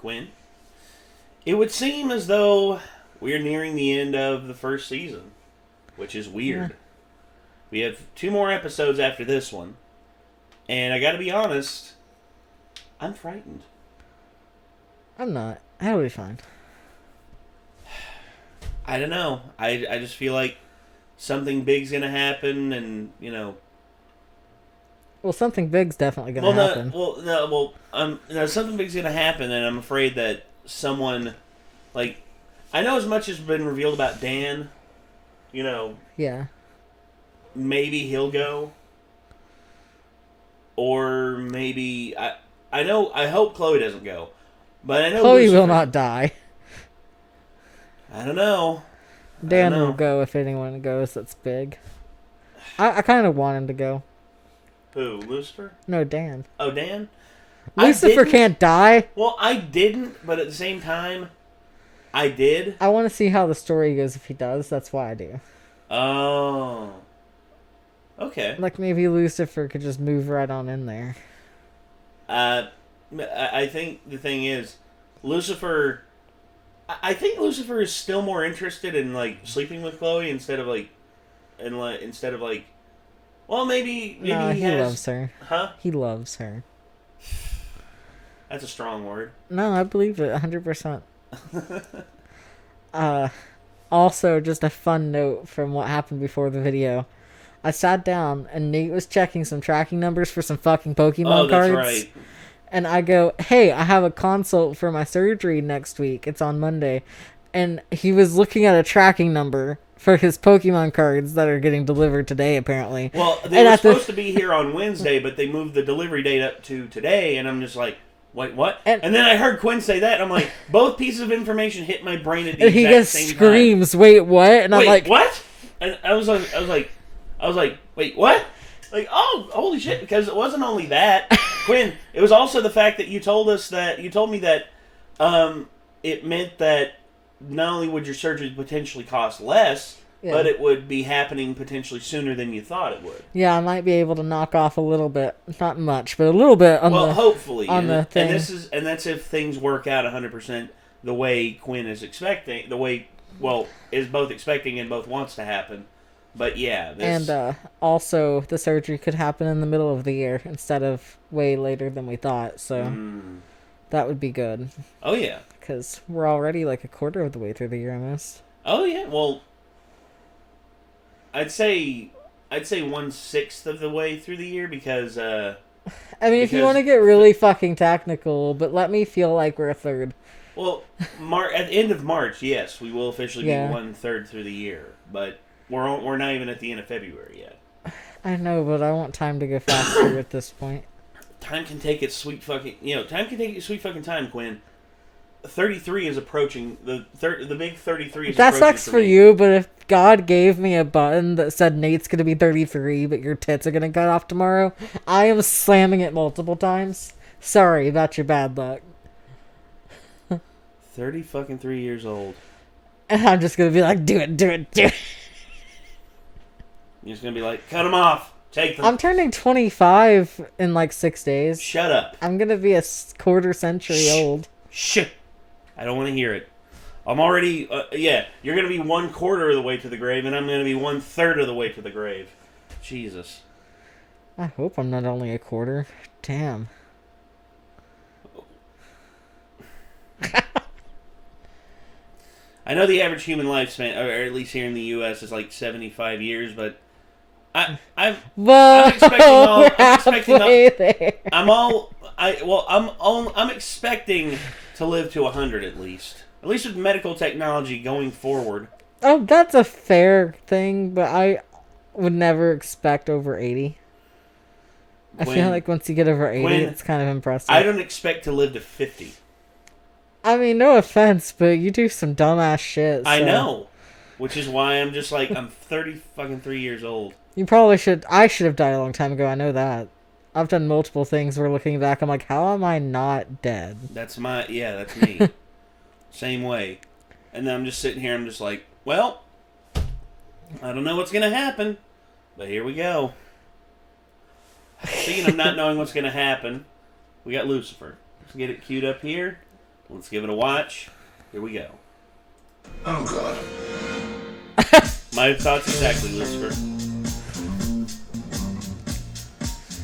Quinn. It would seem as though we're nearing the end of the first season, which is weird. Yeah. We have 2 more episodes after this one, and I gotta be honest, I'm frightened. I'm not. That'll be fine. I don't know. I just feel like something big's gonna happen, and, you know... Well, something big's definitely gonna happen. Something big's gonna happen, and I'm afraid that someone... Like, I know as much has been revealed about Dan, you know... Yeah. Maybe he'll go. Or maybe... I hope Chloe doesn't go. But I know Chloe will not die. I don't know. Dan will go if anyone goes that's big. I kind of want him to go. Who? Lucifer? No, Dan. Oh, Dan? Lucifer can't die. Well, I didn't, but at the same time, I did. I want to see how the story goes if he does. That's why I do. Oh. Okay. Like maybe Lucifer could just move right on in there. I think the thing is, Lucifer... I think Lucifer is still more interested in, like, sleeping with Chloe instead of, like... Well, maybe no, he has... loves her. Huh? He loves her. That's a strong word. No, I believe it 100%. Also, just a fun note from what happened before the video. I sat down and Nate was checking some tracking numbers for some fucking Pokemon cards. That's right. And I go, hey, I have a consult for my surgery next week. It's on Monday. And he was looking at a tracking number for his Pokemon cards that are getting delivered today, apparently. Well, they were supposed to be here on Wednesday, but they moved the delivery date up to today, and I'm just like, wait, what? And then I heard Quinn say that, and I'm like, both pieces of information hit my brain at the exact same time. And he screams, wait, what? And I'm like, what? And I was like, wait, what? Like, oh, holy shit, because it wasn't only that, Quinn, it was also the fact that you told me that it meant that not only would your surgery potentially cost less, but it would be happening potentially sooner than you thought it would. Yeah, I might be able to knock off a little bit, not much, but a little bit on hopefully. On the thing. And that's if things work out 100% the way Quinn is expecting, is both expecting and both wants to happen. But yeah, and also the surgery could happen in the middle of the year instead of way later than we thought. So that would be good. Oh yeah, because we're already like a quarter of the way through the year almost. Oh yeah, well, I'd say 1/6 of the way through the year because. I mean, if you want to get really fucking technical, but let me feel like we're a third. Well, at the end of March, yes, we will officially be 1/3 through the year, but. We're not even at the end of February yet. I know, but I want time to go faster at this point. Time can take its sweet fucking... time, Quinn. 33 is approaching... The big 33 is that approaching. That sucks for you, but if God gave me a button that said Nate's going to be 33, but your tits are going to cut off tomorrow, I am slamming it multiple times. Sorry about your bad luck. 3 years old. And I'm just going to be like, do it. You're just going to be like, cut them off. Take them. I'm turning 25 in like 6 days. Shut up. I'm going to be a quarter century old. Shh. I don't want to hear it. I'm already... you're going to be 1/4 of the way to the grave, and I'm going to be 1/3 of the way to the grave. Jesus. I hope I'm not only a quarter. Damn. I know the average human lifespan, or at least here in the U.S., is like 75 years, but... I'm expecting to live to 100 at least with medical technology going forward. Oh, that's a fair thing, but I would never expect over 80. I feel like once you get over 80, it's kind of impressive. I don't expect to live to 50. I mean, no offense, but you do some dumbass shit. So. I know, which is why I'm just like, I'm 3 years old. You probably should. I should have died a long time ago. I know that. I've done multiple things where looking back, I'm like, how am I not dead? That's me. Same way. And then I'm just sitting here, I'm just like, well, I don't know what's going to happen, but here we go. Speaking of not knowing what's going to happen, we got Lucifer. Let's get it queued up here. Let's give it a watch. Here we go. Oh, God. My thoughts exactly, Lucifer.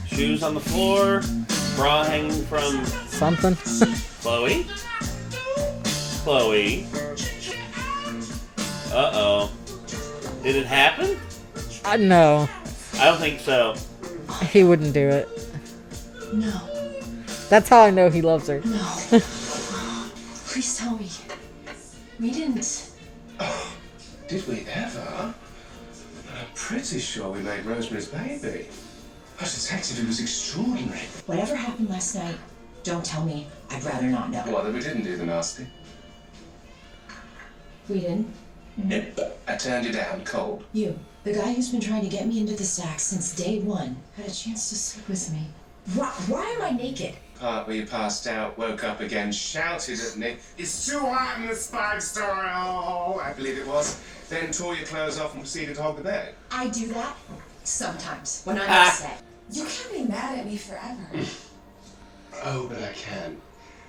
Shoes on the floor. Bra hanging from... Something. Chloe? Chloe? Uh-oh. Did it happen? No. I don't think so. He wouldn't do it. No. That's how I know he loves her. No. Please tell me. We didn't. Oh, did we ever? I'm pretty sure we made Rosemary's baby. Our detective was extraordinary. Whatever happened last night, don't tell me. I'd rather not know. Well, that we didn't do the nasty. We didn't? I turned you down cold. You, the guy who's been trying to get me into the sack since day one, had a chance to sleep with me. Why am I naked? Part where you passed out, woke up again, shouted at me, "It's too hot in the spike story!" Oh, I believe it was. Then tore your clothes off and proceeded to hog the bed. I do that sometimes when I'm upset. You can't be mad at me forever. Oh, but I can.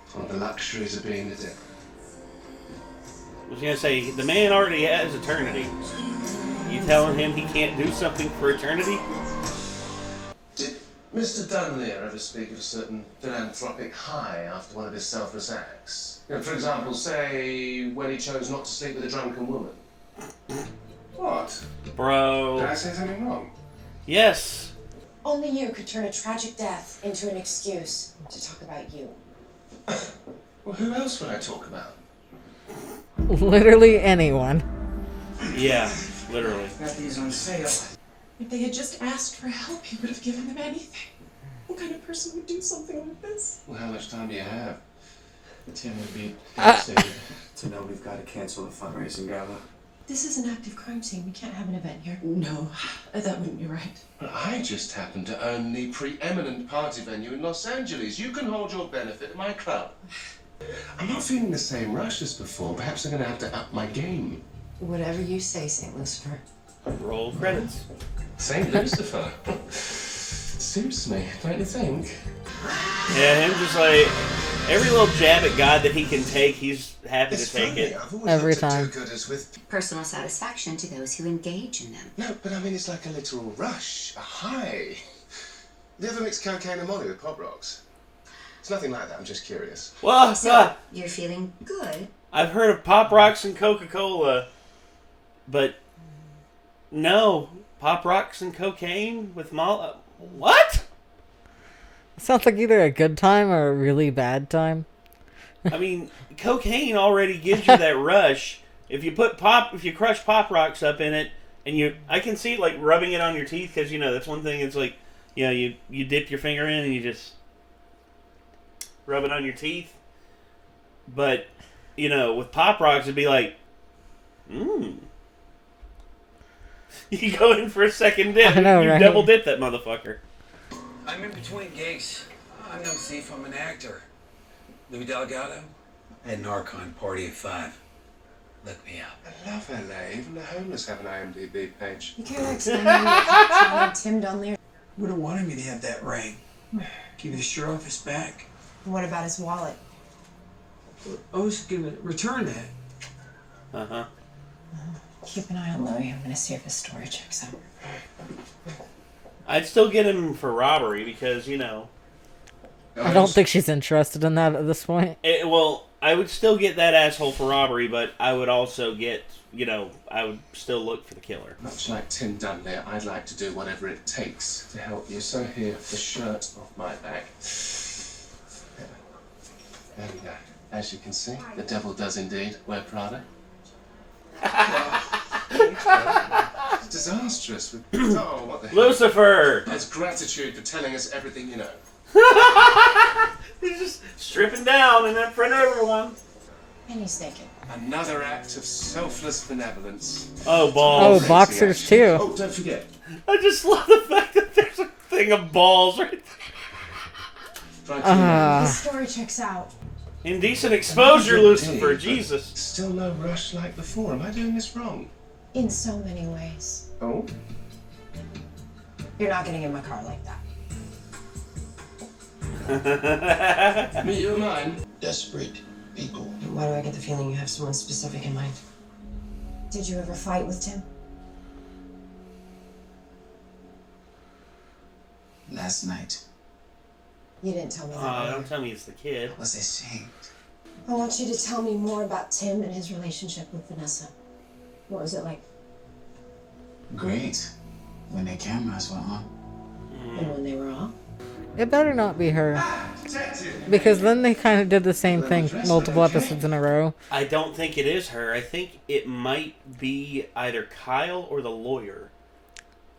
It's one of the luxuries of being a dick. I was gonna say, the man already has eternity. You telling him he can't do something for eternity? Did Mr. Dunleer ever speak of a certain philanthropic high after one of his selfless acts? You know, for example, say, when he chose not to sleep with a drunken woman. What? Bro. Did I say something wrong? Yes. Only you could turn a tragic death into an excuse to talk about you. Well, who else would I talk about? Literally anyone. Yeah, literally. Got these on sale. If they had just asked for help, he would have given them anything. What kind of person would do something like this? Well, how much time do you have? Tim would be devastated to know we've got to cancel the fundraising gala. This is an active crime scene. We can't have an event here. No, that wouldn't be right. Well, I just happen to own the preeminent party venue in Los Angeles. You can hold your benefit at my club. I'm not feeling the same rush as before. Perhaps I'm going to have to up my game. Whatever you say, St. Lucifer. Roll credits. St. Lucifer. Suits me, don't you think? Yeah, him just like, every little jab at God that he can take, he's happy to take it. I've always Every looked at time. do-gooders with... Personal satisfaction to those who engage in them. No, but I mean, it's like a literal rush, a high. You ever mix cocaine and molly with Pop Rocks? It's nothing like that, I'm just curious. Well, So, you're feeling good? I've heard of Pop Rocks and Coca-Cola, but no, Pop Rocks and cocaine with what? Sounds like either a good time or a really bad time. I mean, cocaine already gives you that rush. If you crush Pop Rocks up in it, and I can see like rubbing it on your teeth, because that's one thing. It's like, you dip your finger in and you just rub it on your teeth. But with Pop Rocks, it'd be like, You go in for a second dip. I know, you right? double dip that motherfucker. I'm in between gigs. I'm no thief, I'm an actor. Lou Delgado? At an Archon party at 5. Look me up. I love LA. Even the homeless have an IMDb page. You can't explain to Tim Dunleer. Would have wanted me to have that ring. Keep the shirt off his back. What about his wallet? I was gonna return that. Uh-huh. Keep an eye on Louie. I'm gonna see if his story checks out. I'd still get him for robbery because, I don't think she's interested in that at this point. I would still get that asshole for robbery, but I would also get, I would still look for the killer. Much like Tim Dunleer, I'd like to do whatever it takes to help you. So here, the shirt off my back. And as you can see, the devil does indeed wear Prada. It's disastrous. Oh, what the hell? Lucifer! As gratitude for telling us everything you know. He's just stripping down in front of everyone. And he's naked. Another act of selfless benevolence. Oh, balls. Oh, boxers too. Oh, don't forget. I just love the fact that there's a thing of balls right there. His story checks out. Indecent exposure, Lucifer. Jesus. Still no rush like before. Am I doing this wrong? In so many ways. Oh? You're not getting in my car like that. Meet you of mine. Desperate, people. Why do I get the feeling you have someone specific in mind? Did you ever fight with Tim? Last night, You didn't tell me that. Don't tell me it's the kid. I was ashamed. I want you to tell me more about Tim and his relationship with Vanessa. What was it like? Great. When the cameras were on. And when they were off? It better not be her. Because then they kind of did the same thing multiple episodes in a row. I don't think it is her. I think it might be either Kyle or the lawyer.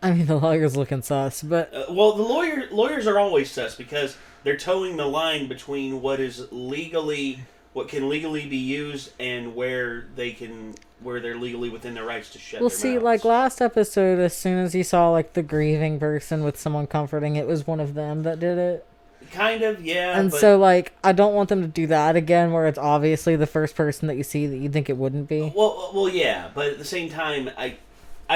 I mean, the lawyer's looking sus, but... Well, the lawyers are always sus because they're towing the line between what can legally be used and where they're legally within their rights to shut Well, their see, mouths. like, last episode, as soon as you saw, like, the grieving person with someone comforting, it was one of them that did it. Kind of, yeah. And so, like, I don't want them to do that again, where it's obviously the first person that you see that you think it wouldn't be. Well, yeah, but at the same time, I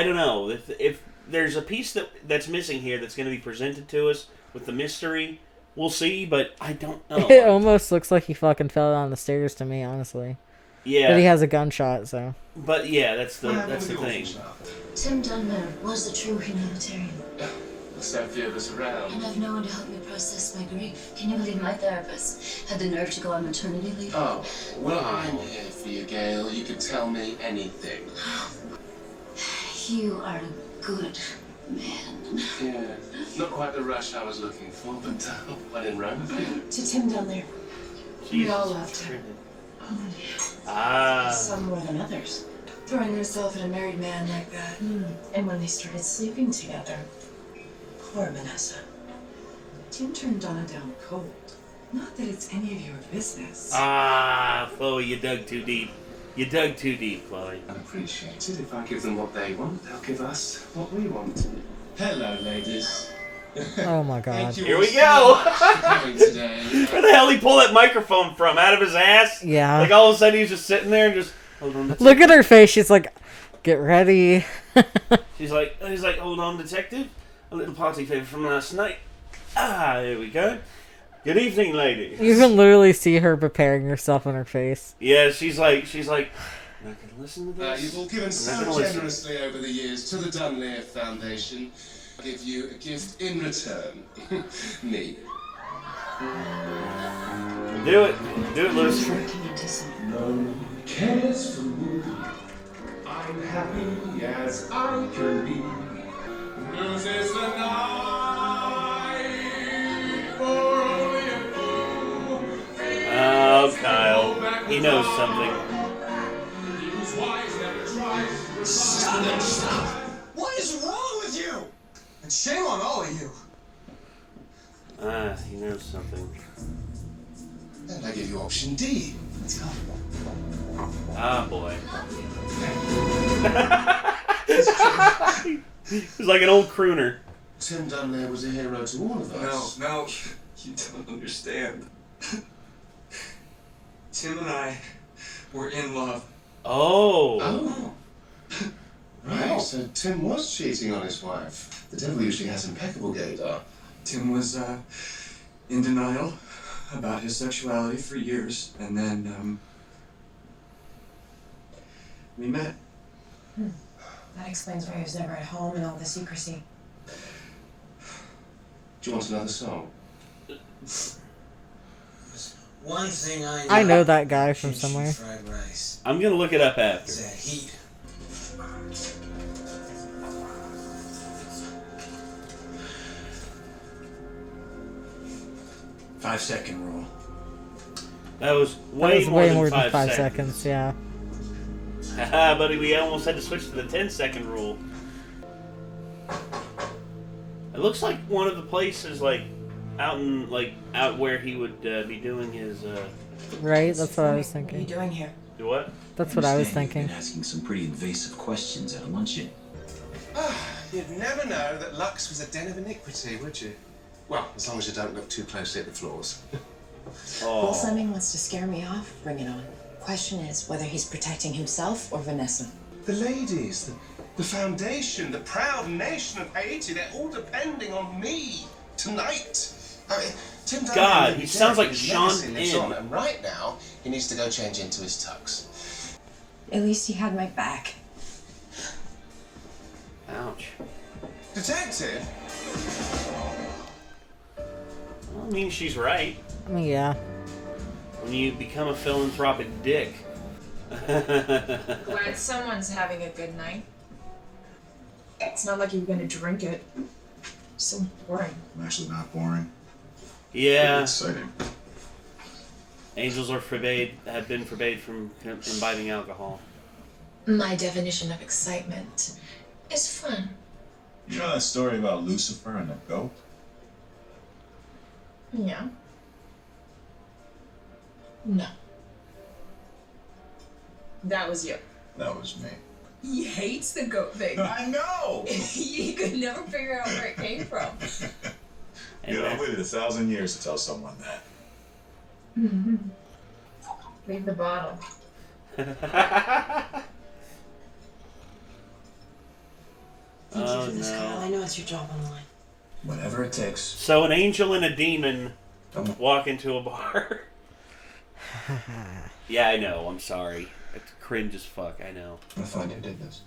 don't know. If there's a piece that's missing here that's going to be presented to us with the mystery, we'll see, but I don't know. It almost looks like he fucking fell down the stairs to me, honestly. Yeah. But he has a gunshot, so... But, yeah, that's the thing. Tim Dunlop was the true humanitarian. There's so few of us around. And I've no one to help me process my grief. Can you believe my therapist had the nerve to go on maternity leave? Oh, well, I'm here for you, Gail. You can tell me anything. You are a good man. Yeah, not quite the rush I was looking for, but when in Rome. To Tim down there. We all loved him. Some more than others. Throwing herself at a married man like that. And when they started sleeping together, poor Vanessa. Tim turned Donna down cold. Not that it's any of your business. Chloe, you dug too deep. You dug too deep, Chloe. I'd appreciate it if I give them what they want. They'll give us what we want. Hello, ladies. Oh my god. Here we go! Today. Where the hell did he pull that microphone from? Out of his ass? Yeah. Like all of a sudden he's just sitting there and just... Hold on, Look at her face, she's like, get ready. he's like, hold on, detective. A little party favor from last night. Here we go. Good evening, ladies. You can literally see her preparing herself on her face. Yeah, she's like, I'm not gonna listen to this. You've all given so generously over the years to the Dunlea Foundation. I'll give you a gift in return. Me. Do it, Lucifer. No one cares for me. I'm happy as I can be. This is the night for only a fool. Oh, Kyle. He knows something. Stop. What is wrong with you? And shame on all of you. He knows something. And I give you option D. Let's go. Boy. He's like an old crooner. Tim Dunlea was a hero to all of us. No, you don't understand. Tim and I were in love. Oh. Right, so Tim was cheating on his wife. The devil usually has impeccable gaydar. Tim was in denial about his sexuality for years, and then we met. That explains why he was never at home and all the secrecy. Do you want another song? One thing I know that guy from somewhere. Fried rice. I'm gonna look it up after. Is that heat? 5-second rule. That was That way, was way more than 5 seconds, yeah. Haha, buddy, we almost had to switch to the 10-second rule. It looks like one of the places, like, out where he would be doing his, Right? That's what I was What are you thinking. doing here? Do what? That's what I was You've thinking. been asking some pretty invasive questions at a luncheon. You'd never know that Lux was a den of iniquity, would you? Well, as long as you don't look too closely at the floors. Will Fleming wants to scare me off? Bring it on. Question is whether he's protecting himself or Vanessa. The ladies, the foundation, the proud nation of Haiti, they're all depending on me tonight. I mean, Tim Dunley God, may be he sounds dead, like his Sean legacy lives on, Penn. and right now, he needs to go change into his tux. At least he had my back. Ouch. Detective? Well, I mean, she's right. I mean, yeah. When you become a philanthropic dick. Glad someone's having a good night. It's not like you were gonna drink it. So boring. I'm actually not boring. Yeah. Pretty exciting. Angels are have been forbade from imbibing alcohol. My definition of excitement is fun. You know that story about Lucifer and the goat? Yeah. No. That was you. That was me. He hates the goat thing. I know! He could never figure out where it came from. You know, I waited 1,000 years to tell someone that. Leave the bottle. Thank you for this, Kyle. I know it's your job on the line. Whatever it takes. So an angel and a demon walk into a bar. Yeah, I know. I'm sorry. It's cringe as fuck. I know. I'll find who did this.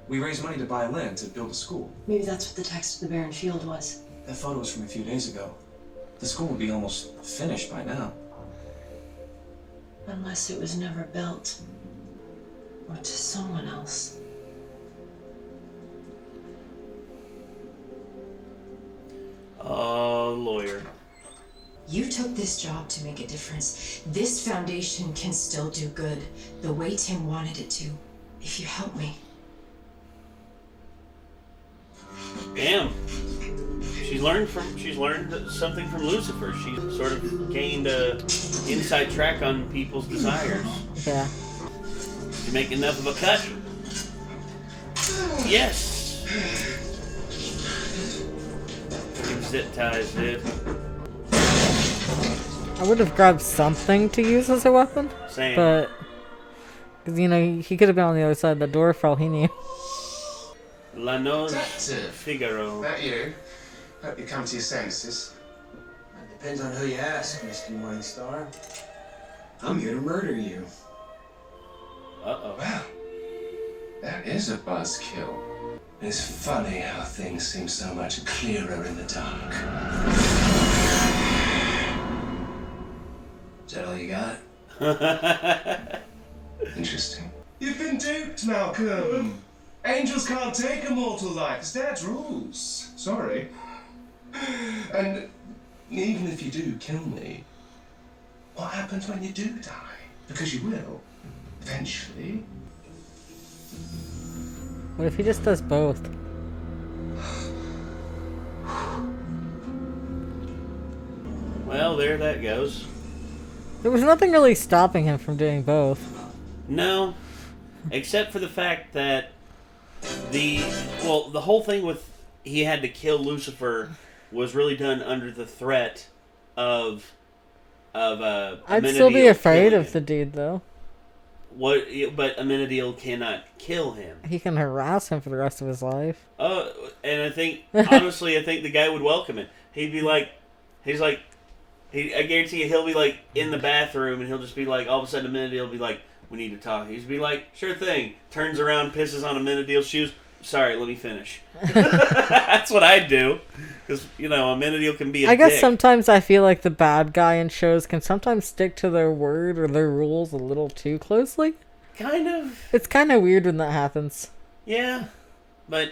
We raised money to buy land to build a school. Maybe that's what the text of the barren field was. That photo was from a few days ago. The school would be almost finished by now. Unless it was never built. Or to someone else. Lawyer. You took this job to make a difference. This foundation can still do good, the way Tim wanted it to, if you help me. Damn. She's learned something from Lucifer. She sort of gained a inside track on people's desires. Yeah. To make enough of a cut. Yes. Zip ties, dude. I would have grabbed something to use as a weapon. Same. But, because, you know, he could have been on the other side of the door for all he knew. La Nose Detective. Figaro. That you? Hope you come to your senses. It depends on who you ask, Mr. Morningstar. I'm here to murder you. Uh-oh. Well, that is a buzzkill. It's funny how things seem so much clearer in the dark. Is that all you got? Interesting. You've been duped, Malcolm. Angels can't take a mortal life. It's Dad's rules. Sorry. And even if you do kill me, what happens when you do die? Because you will. Eventually. What if he just does both? Well, there that goes. There was nothing really stopping him from doing both. No. Except for the fact that the whole thing with he had to kill Lucifer was really done under the threat of I'd still be afraid of the dude, though. But Amenadiel cannot kill him. He can harass him for the rest of his life. And I think, honestly, I think the guy would welcome it. He'd be like, I guarantee you, he'll be like in the bathroom and he'll just be like, all of a sudden Amenadiel will be like, we need to talk. He'd be like, sure thing. Turns around, pisses on Amenadiel's shoes. Sorry, let me finish. That's what I'd do. Because, Amenadiel can be a I guess dick. sometimes I feel like the bad guy in shows can sometimes stick to their word or their rules a little too closely. Kind of. It's kind of weird when that happens. Yeah. But,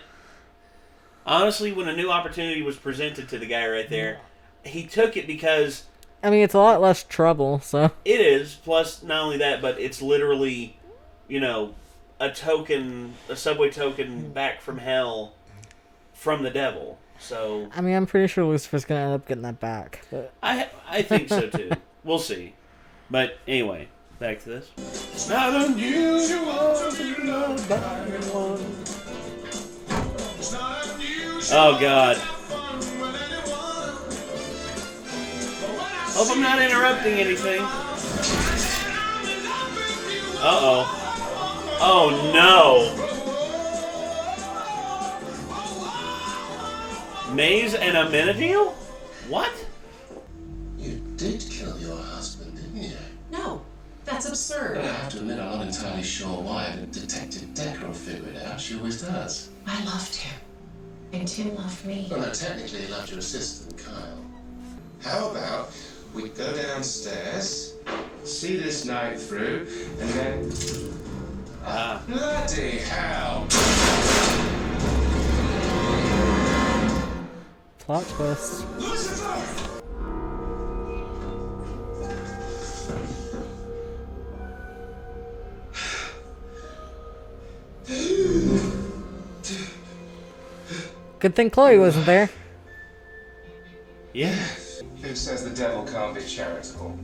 honestly, when a new opportunity was presented to the guy right there, he took it because... I mean, it's a lot less trouble, so... It is. Plus, not only that, but it's literally, a subway token back from hell from the devil. So I mean, I'm pretty sure Lucifer's gonna end up getting that back. But I think so too. We'll see. But anyway, back to this. It's not unusual to be loved by one. Oh God. Hope I'm not interrupting anything. Uh-oh. Oh no! Maze and Amenadiel? What? did kill your husband, didn't you? No, that's absurd. I have to admit, I'm not entirely sure why, but Detective Decker will figure it out. She always does. I loved him. And Tim loved me. Well, no, technically, he loved your assistant, Kyle. How about we go downstairs, see this night through, and then... bloody hell! Plot twist. Lucifer! Good thing Chloe wasn't there. Yeah. Who says the devil can't be charitable?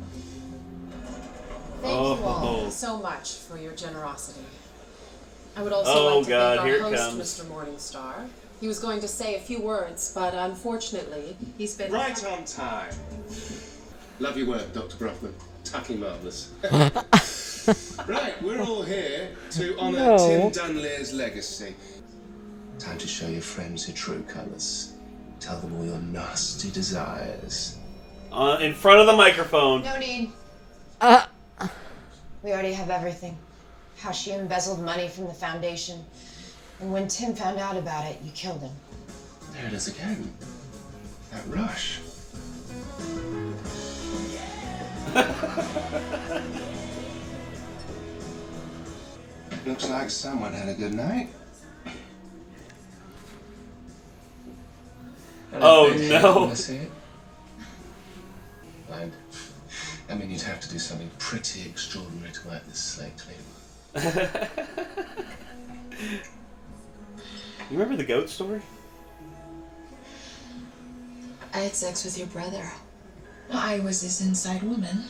Thank you all so much for your generosity. I would also like to God, thank here our it host, comes. Mr. Morningstar. He was going to say a few words, but unfortunately, he's been... Right on time. Love your work, Dr. Brockman. Tacky marvellous. Right, we're all here to honour Tim Dunleary's legacy. Time to show your friends your true colours. Tell them all your nasty desires. In front of the microphone. No need. We already have everything. How she embezzled money from the foundation. And when Tim found out about it, you killed him. There it is again. That rush. Looks like someone had a good night. Oh no. Wanna see it? I mean, you'd have to do something pretty extraordinary to wipe this slate clean. You remember the goat story? I had sex with your brother. I was his inside woman,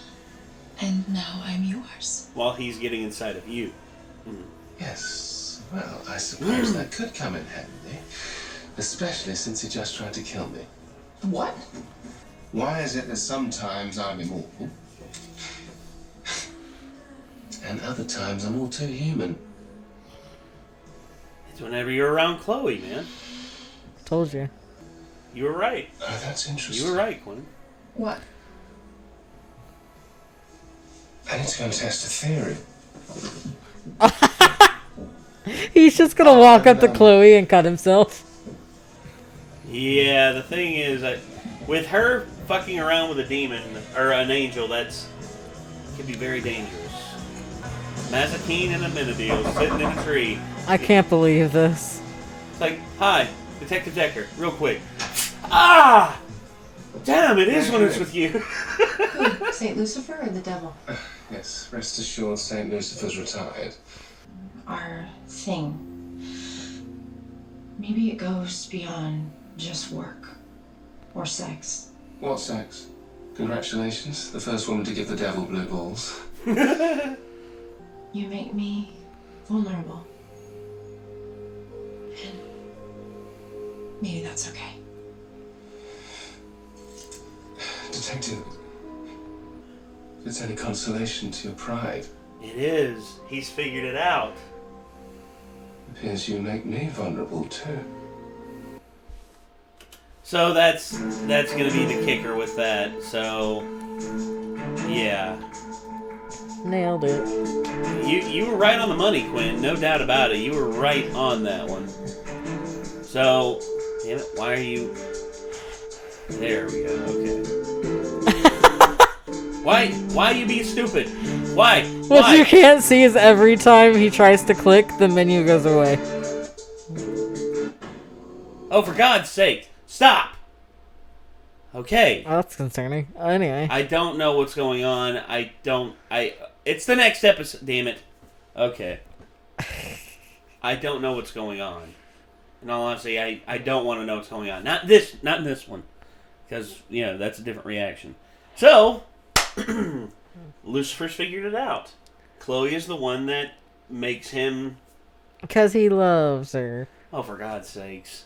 and now I'm yours. While he's getting inside of you. Yes, well, I suppose that could come in handy. Especially since he just tried to kill me. What? Why is it that sometimes I'm immortal, and other times I'm all too human? It's whenever you're around Chloe, man. Told you. You were right. Oh, that's interesting. You were right, Quinn. What? I need to go and test a theory. He's just gonna walk up to Chloe and cut himself. Yeah, the thing is that with her fucking around with a demon or an angel, that's can be very dangerous. Mazakine and a Menadil sitting in a tree. I can't believe this. It's like, hi, Detective Decker, real quick. Ah! Damn, it is when it's with you. Who? St. Lucifer or the devil? Yes, rest assured St. Lucifer's retired. Our thing. Maybe it goes beyond just work. Or sex. What sex? Congratulations, the first woman to give the devil blue balls. You make me vulnerable. And maybe that's okay. Detective, if it's any consolation to your pride, It is. He's figured it out. it appears you make me vulnerable too. So that's gonna be the kicker with that. So yeah. Nailed it. You were right on the money, Quinn. No doubt about it. You were right on that one. So, damn it, why are you... There we go, okay. Why you being stupid? Why? What you can't see is every time he tries to click, the menu goes away. Oh, for God's sake, stop! Okay. Oh, that's concerning. Anyway. I don't know what's going on. It's the next episode, damn it. Okay. I don't know what's going on. In all honesty, I don't want to know what's going on. Not in this one. Because, that's a different reaction. So, Lucifer's figured it out. Chloe is the one that makes him... Because he loves her. Oh, for God's sakes.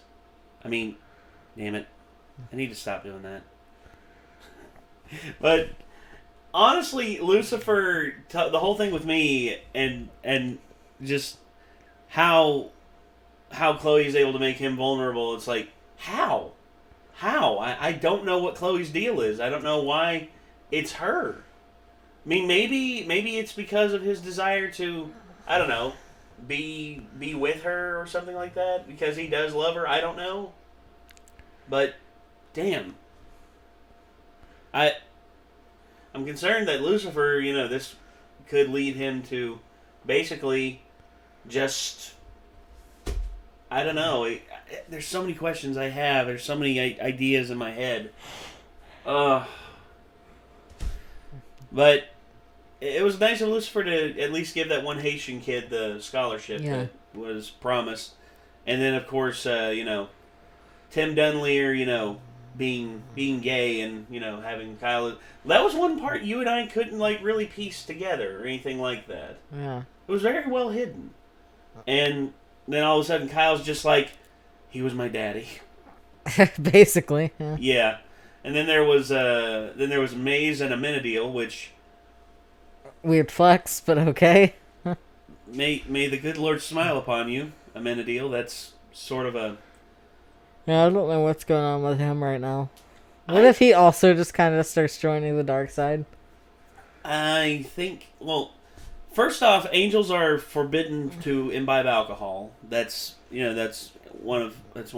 I mean, damn it. I need to stop doing that. But, honestly, Lucifer, the whole thing with me, and just how Chloe's able to make him vulnerable, it's like, how? I don't know what Chloe's deal is. I don't know why it's her. I mean, maybe it's because of his desire to, I don't know, be with her or something like that, because he does love her. I don't know. But damn. I'm concerned that Lucifer, this could lead him to basically just, I don't know. There's so many questions I have. There's so many ideas in my head. But it was nice of Lucifer to at least give that one Haitian kid the scholarship that was promised. And then, of course, Tim Dunleer, being gay and, having Kyle. That was one part you and I couldn't, really piece together or anything like that. Yeah. It was very well hidden. And then all of a sudden Kyle's just like, he was my daddy. Basically, yeah. Yeah. And then there was Maze and Amenadiel, which... Weird flex, but okay. may the good Lord smile upon you, Amenadiel. That's sort of a... Yeah, I don't know what's going on with him right now. What if he also just kind of starts joining the dark side? I think... Well, first off, angels are forbidden to imbibe alcohol. That's one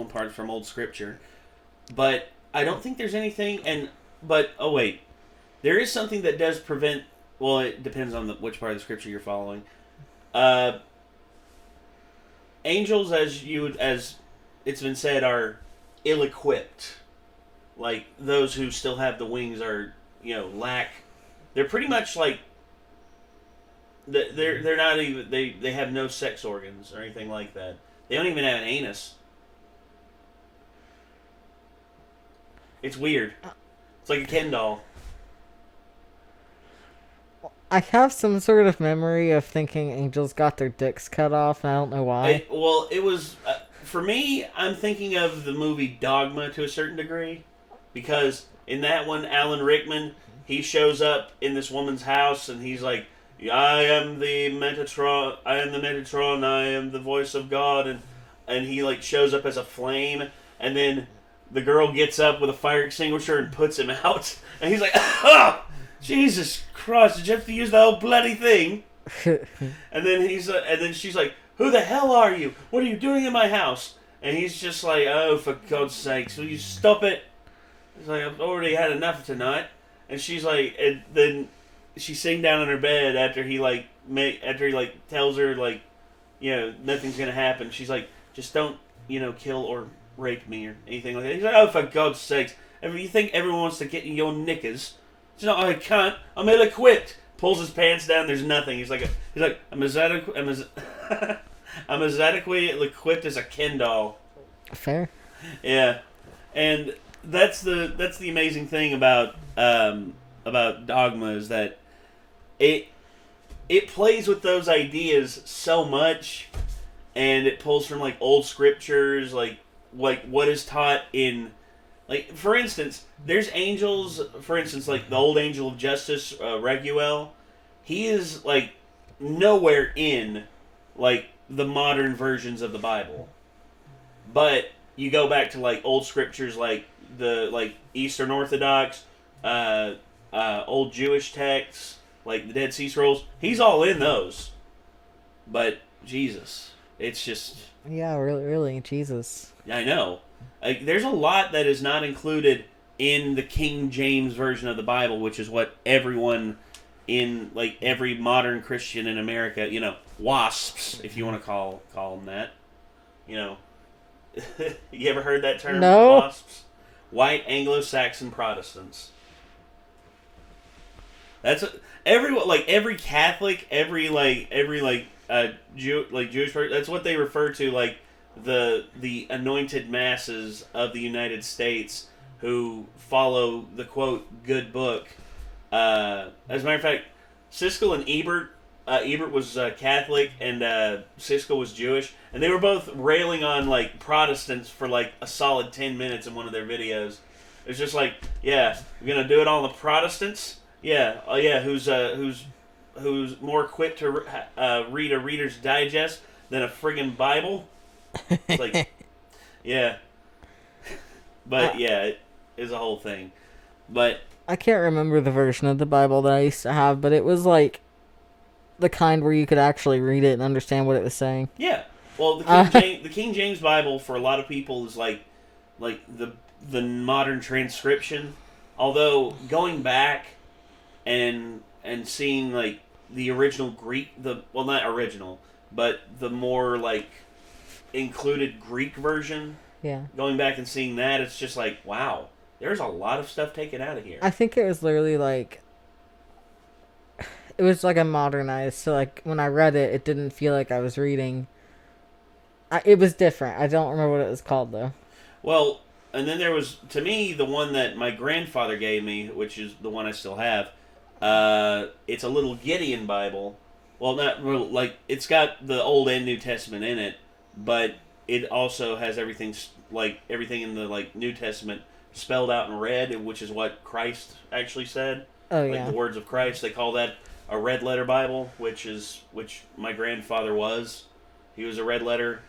part from old scripture. But I don't think there's anything... Oh, wait. There is something that does prevent... Well, it depends on which part of the scripture you're following. Angels, as it's been said, are ill-equipped. Like, those who still have the wings are, lack... They're pretty much like... They're not even... They have no sex organs or anything like that. They don't even have an anus. It's weird. It's like a Ken doll. I have some sort of memory of thinking angels got their dicks cut off, and I don't know why. It was... for me, I'm thinking of the movie Dogma to a certain degree. Because in that one, Alan Rickman, he shows up in this woman's house, and he's like, I am the Metatron, I am the voice of God, and he, shows up as a flame, and then the girl gets up with a fire extinguisher and puts him out, and he's like, ah! Jesus Christ, did you have to use the whole bloody thing? And then she's like, who the hell are you? What are you doing in my house? And he's just like, oh, for God's sakes, will you stop it? He's like, I've already had enough tonight. And she's like, and then she's sitting down in her bed after he tells her, nothing's gonna happen. She's like, just don't, kill or rape me or anything like that. He's like, oh, for God's sakes. You think everyone wants to get in your knickers? He's like, I can't. I'm ill-equipped. Pulls his pants down. There's nothing. He's like, I'm as adequately equipped as a Ken doll. Fair. Yeah, and that's the amazing thing about Dogma is that it plays with those ideas so much, and it pulls from old scriptures, like what is taught in. For instance, there's angels, the old angel of justice, Reguel. He is, nowhere in, the modern versions of the Bible. But you go back to, old scriptures, the, Eastern Orthodox, old Jewish texts, the Dead Sea Scrolls. He's all in those. But, Jesus, it's just... Yeah, really, Jesus. I know. There's a lot that is not included in the King James version of the Bible, which is what everyone in, every modern Christian in America, WASPs, if you want to call them that. You ever heard that term? No. WASPs? White Anglo-Saxon Protestants. That's every Catholic, every Jewish person, that's what they refer to, the anointed masses of the United States who follow the, quote, good book. As a matter of fact, Siskel and Ebert, Ebert was Catholic and Siskel was Jewish, and they were both railing on, Protestants for, a solid 10 minutes in one of their videos. It's just yeah, we're going to do it on the Protestants? Yeah, who's more equipped to read a Reader's Digest than a friggin' Bible? It's yeah. But yeah, it is a whole thing. But I can't remember the version of the Bible that I used to have, but it was like the kind where you could actually read it and understand what it was saying. yeah, well, the King James Bible for a lot of people is like the modern transcription. Although going back and seeing like the original Greek, not original, but the more like included Greek version. Yeah. Going back and seeing that, it's just like, wow, there's a lot of stuff taken out of here. I think it was literally like, it was like a modernized, so like when I read it, it didn't feel like I was reading. It was different. I don't remember what it was called though. Well, and then there was, to me, the one that my grandfather gave me, which is the one I still have. It's a little Gideon Bible. Well, not like, it's got the Old and New Testament in it, but it also has everything in the like New Testament spelled out in red, which is what Christ actually said. Oh, like yeah. the words of Christ. They call that a red letter Bible, which my grandfather was. He was a red letter.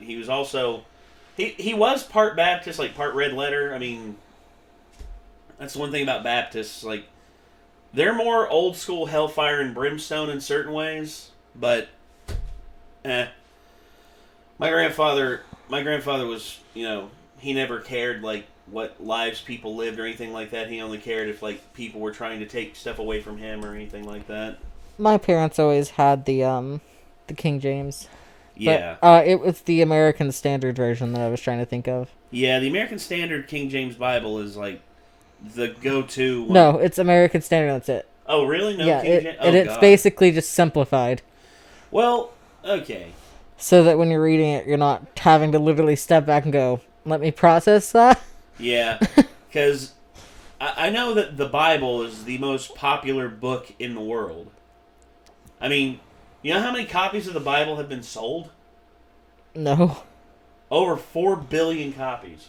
He was also he was part Baptist, like part red letter. I mean, that's the one thing about Baptists, like they're more old school hellfire and brimstone in certain ways, but my grandfather was, he never cared like what lives people lived or anything like that. He only cared if like people were trying to take stuff away from him or anything like that. My parents always had the King James. Yeah. But, it was the American Standard Version that I was trying to think of. Yeah, the American Standard King James Bible is like the go-to one. No, it's American Standard, that's it. Oh, really? No, yeah, King James? Oh, and it's basically just simplified. Well, okay. So that when you're reading it, you're not having to literally step back and go, let me process that. Yeah, because I know that the Bible is the most popular book in the world. I mean, you know how many copies of the Bible have been sold? No. Over 4 billion copies.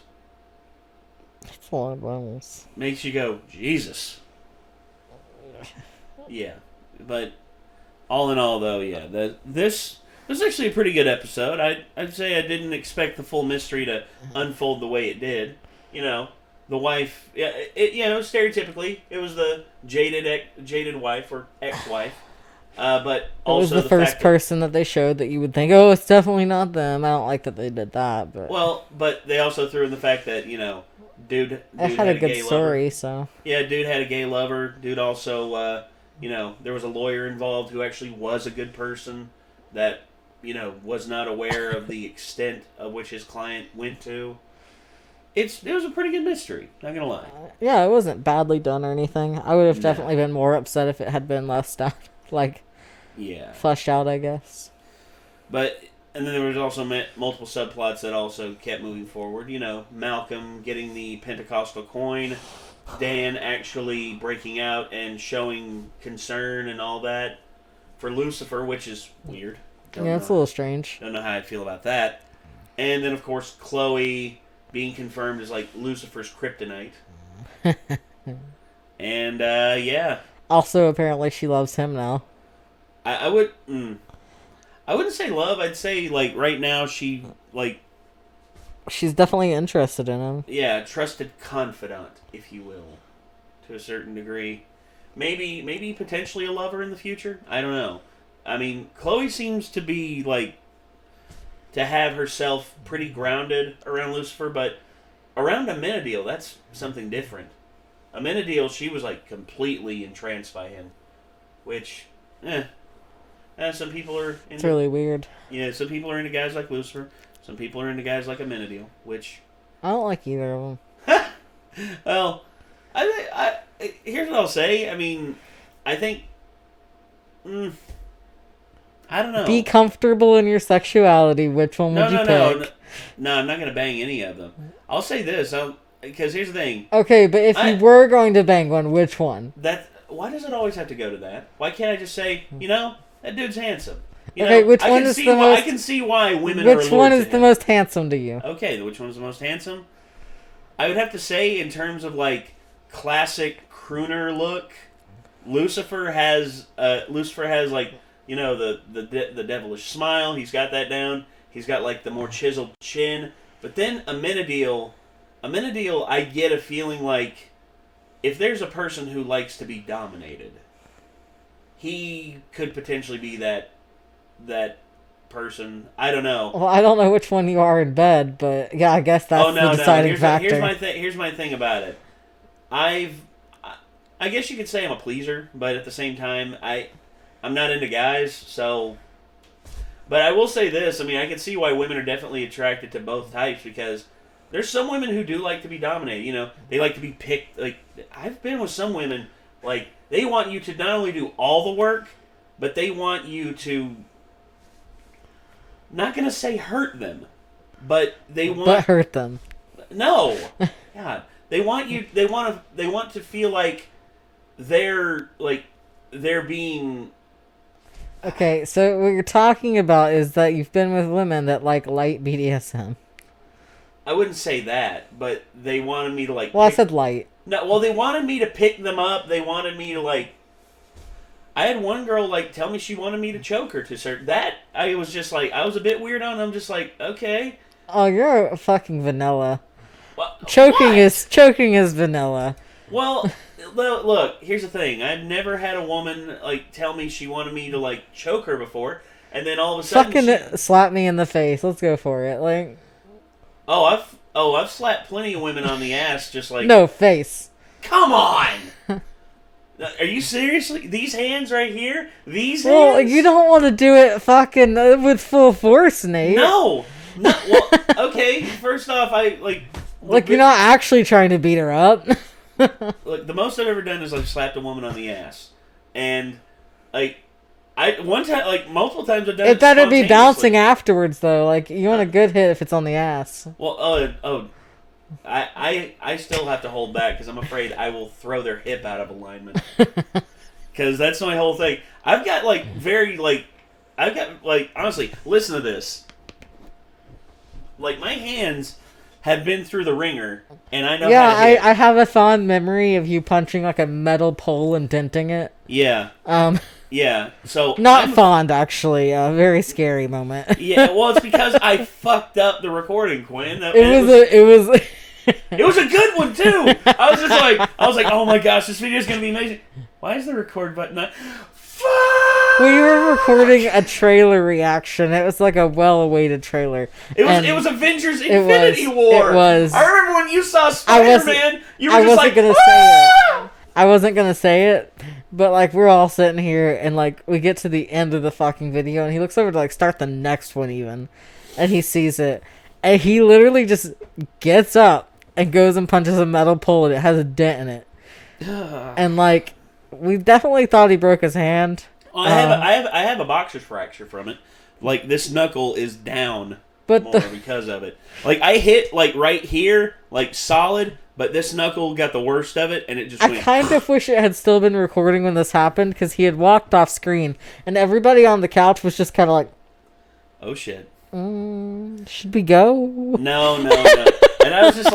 That's a lot of Bibles. Makes you go, Jesus. Yeah, but all in all, though, yeah, this was actually a pretty good episode. I'd say I didn't expect the full mystery to unfold the way it did. The wife, stereotypically, it was the jaded wife or ex-wife. But also it was the first person that they showed that you would think, oh, it's definitely not them. I don't like that they did that, but but they also threw in the fact that dude had a good story. So yeah, dude had a gay lover. Dude also, there was a lawyer involved who actually was a good person that was not aware of the extent of which his client went to. It was a pretty good mystery, not gonna lie. Yeah, it wasn't badly done or anything. I would have definitely been more upset if it had been less stuff, fleshed out, I guess. But, and then there was also multiple subplots that also kept moving forward. Malcolm getting the Pentecostal coin, Dan actually breaking out and showing concern and all that for Lucifer, which is weird. It's a little strange. Don't know how I'd feel about that. And then, of course, Chloe being confirmed as like Lucifer's kryptonite. And yeah. Also, apparently, she loves him now. I wouldn't say love. I'd say like right now she's definitely interested in him. Yeah, trusted confidant, if you will, to a certain degree. Maybe potentially a lover in the future. I don't know. I mean, Chloe seems to be to have herself pretty grounded around Lucifer, but around Amenadiel, that's something different. Amenadiel, she was completely entranced by him, which, some people are into, it's really weird. Yeah, some people are into guys like Lucifer, some people are into guys like Amenadiel, which I don't like either of them. Well, I here's what I'll say. I mean, I think I don't know. Be comfortable in your sexuality. Which one would you pick? No, I'm not going to bang any of them. I'll say this, because here's the thing. Okay, but if you were going to bang one, which one? Why does it always have to go to that? Why can't I just say, that dude's handsome? Which one is the most? I can see why women are. Which one is the most handsome to you? Okay, which one is the most handsome? I would have to say, in terms of classic crooner look, Lucifer has the devilish smile. He's got that down. He's got the more chiseled chin. But then Amenadiel, I get a feeling if there's a person who likes to be dominated, he could potentially be that person. I don't know. Well, I don't know which one you are in bed, but yeah, I guess that's the deciding factor. Here's my thing about it. I guess you could say I'm a pleaser, but at the same time, I'm not into guys, so. But I will say this. I mean, I can see why women are definitely attracted to both types, because there's some women who do like to be dominated. You know, they like to be picked. Like, I've been with some women, like, they want you to not only do all the work, but they want you to, not going to say hurt them, but they want... But hurt them. No. God. They want to feel like they're being... Okay, so what you're talking about is that you've been with women that like light BDSM. I wouldn't say that, but they wanted me to like... Well, I said light. No, well, they wanted me to pick them up. They wanted me to like... I had one girl like tell me she wanted me to choke her to certain... That, I was just like... I was a bit weird on. I'm just like, okay. Oh, you're a fucking vanilla. Well, choking is vanilla. Well, look, here's the thing. I've never had a woman like tell me she wanted me to like choke her before, and then all of a sudden fucking slap me in the face. Let's go for it. Like, I've slapped plenty of women on the ass, just like no face. Come on. Are you seriously? These hands right here? These hands? Well, you don't want to do it fucking with full force, Nate. No. Well, okay. First off, like you're not actually trying to beat her up. Look, the most I've ever done is like slapped a woman on the ass, and like multiple times I've done it. It better be bouncing afterwards though. Like you want a good hit if it's on the ass. Well, I still have to hold back because I'm afraid I will throw their hip out of alignment. Because that's my whole thing. I've got honestly, listen to this. Like my hands have been through the ringer, and I know how to hit. I have a fond memory of you punching like a metal pole and denting it. Yeah. Yeah. So not fond, actually. A very scary moment. Yeah. Well, it's because I fucked up the recording, Quinn. It was a good one too. I was like, oh my gosh, this video is gonna be amazing. Why is the record button not? We were recording a trailer reaction. It was like a well-awaited trailer. It was Avengers Infinity War. It was. I remember when you saw Spider-Man, you were just like, I wasn't gonna say it, but like we're all sitting here and like we get to the end of the fucking video and he looks over to like start the next one even, and he sees it and he literally just gets up and goes and punches a metal pole and it has a dent in it, and like. We definitely thought he broke his hand. I have a boxer's fracture from it. Like this knuckle is down because of it. Like I hit like right here, like solid, but this knuckle got the worst of it, and it just. I kind of wish it had still been recording when this happened because he had walked off screen, and everybody on the couch was just kind of like, "Oh shit, should we go?" No. And I was just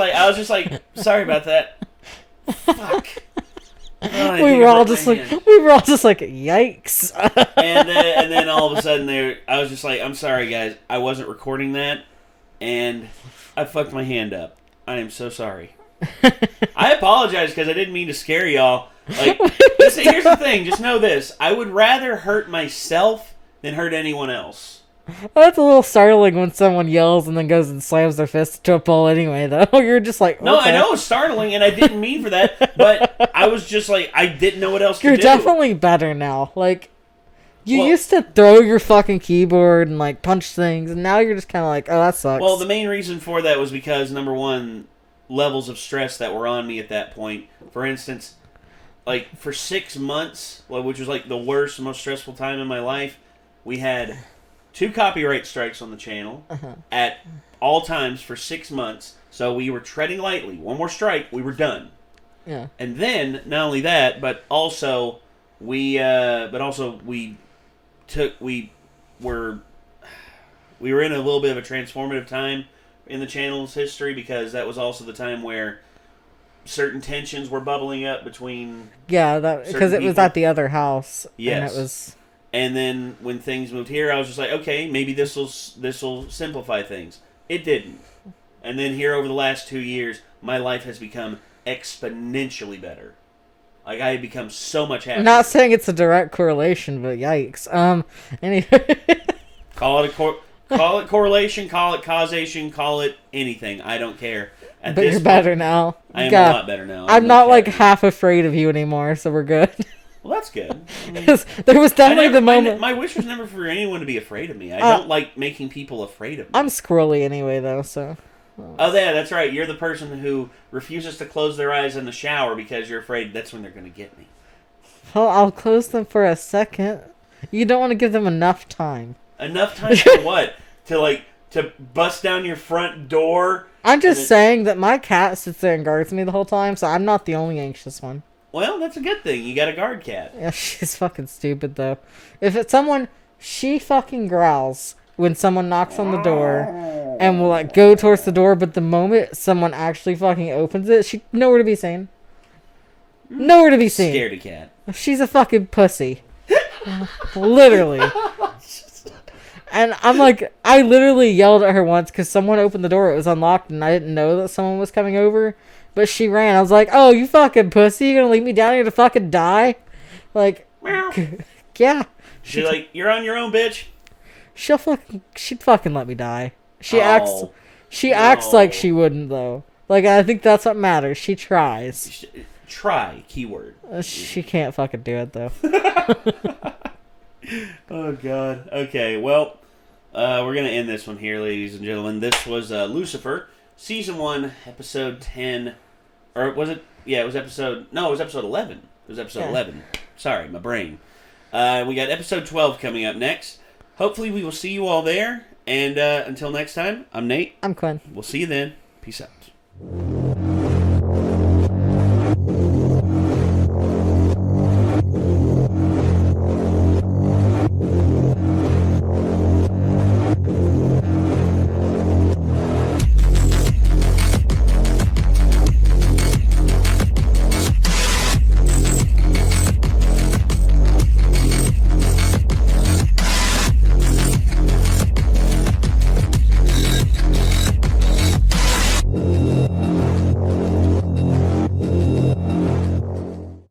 like, sorry about that. Fuck. Oh, we were all just like, yikes. and then all of a sudden I was just like, I'm sorry guys, I wasn't recording that, and I fucked my hand up. I am so sorry. I apologize because I didn't mean to scare y'all. Like, here's the thing, just know this: I would rather hurt myself than hurt anyone else. That's a little startling when someone yells and then goes and slams their fist to a pole anyway, though. You're just like, no, I know it's startling, and I didn't mean for that, but I was just like, I didn't know what else to do. You're definitely better now. Like, you used to throw your fucking keyboard and, like, punch things, and now you're just kind of like, oh, that sucks. Well, the main reason for that was because, number one, levels of stress that were on me at that point. For instance, like, for 6 months, which was, like, the worst, most stressful time in my life, we had 2 copyright strikes on the channel at all times for 6 months. So we were treading lightly. One more strike, we were done. Yeah. And then not only that, but also we were in a little bit of a transformative time in the channel's history because that was also the time where certain tensions were bubbling up between because it was at the other house. Yes. And it was. And then when things moved here, I was just like, okay, maybe this will simplify things. It didn't. And then here over the last 2 years, my life has become exponentially better. Like, I had become so much happier. I'm not saying it's a direct correlation, but yikes. Anyway. Call it correlation, call it causation, call it anything. I don't care. But you're better now. I am a lot better now. I'm not like half afraid of you anymore, so we're good. Well, that's good. There was definitely the moment. My wish was never for anyone to be afraid of me. I don't like making people afraid of me. I'm squirrely anyway, though, so. Oh, yeah, that's right. You're the person who refuses to close their eyes in the shower because you're afraid that's when they're going to get me. Well, I'll close them for a second. You don't want to give them enough time. Enough time for what? To bust down your front door? I'm just saying that my cat sits there and guards me the whole time, so I'm not the only anxious one. Well, that's a good thing. You got a guard cat. Yeah, she's fucking stupid, though. If it's someone, she fucking growls when someone knocks on the door and will, like, go towards the door, but the moment someone actually fucking opens it, she's nowhere to be seen. Nowhere to be seen. Scaredy cat. She's a fucking pussy. Literally. And I'm like, I literally yelled at her once because someone opened the door, it was unlocked, and I didn't know that someone was coming over. But she ran. I was like, oh, you fucking pussy, you gonna leave me down here to fucking die? Like, yeah. She's like, you're on your own, bitch. She'd fucking let me die. She acts like she wouldn't, though. Like, I think that's what matters. She tries. Try, keyword. She can't fucking do it, though. Oh, God. Okay, well, we're going to end this one here, ladies and gentlemen. This was Lucifer, Season 1, Episode 10. Or was it? Yeah, it was Episode 11. It was Episode 11. Sorry, my brain. We got Episode 12 coming up next. Hopefully we will see you all there. And until next time, I'm Nate. I'm Quinn. We'll see you then. Peace out.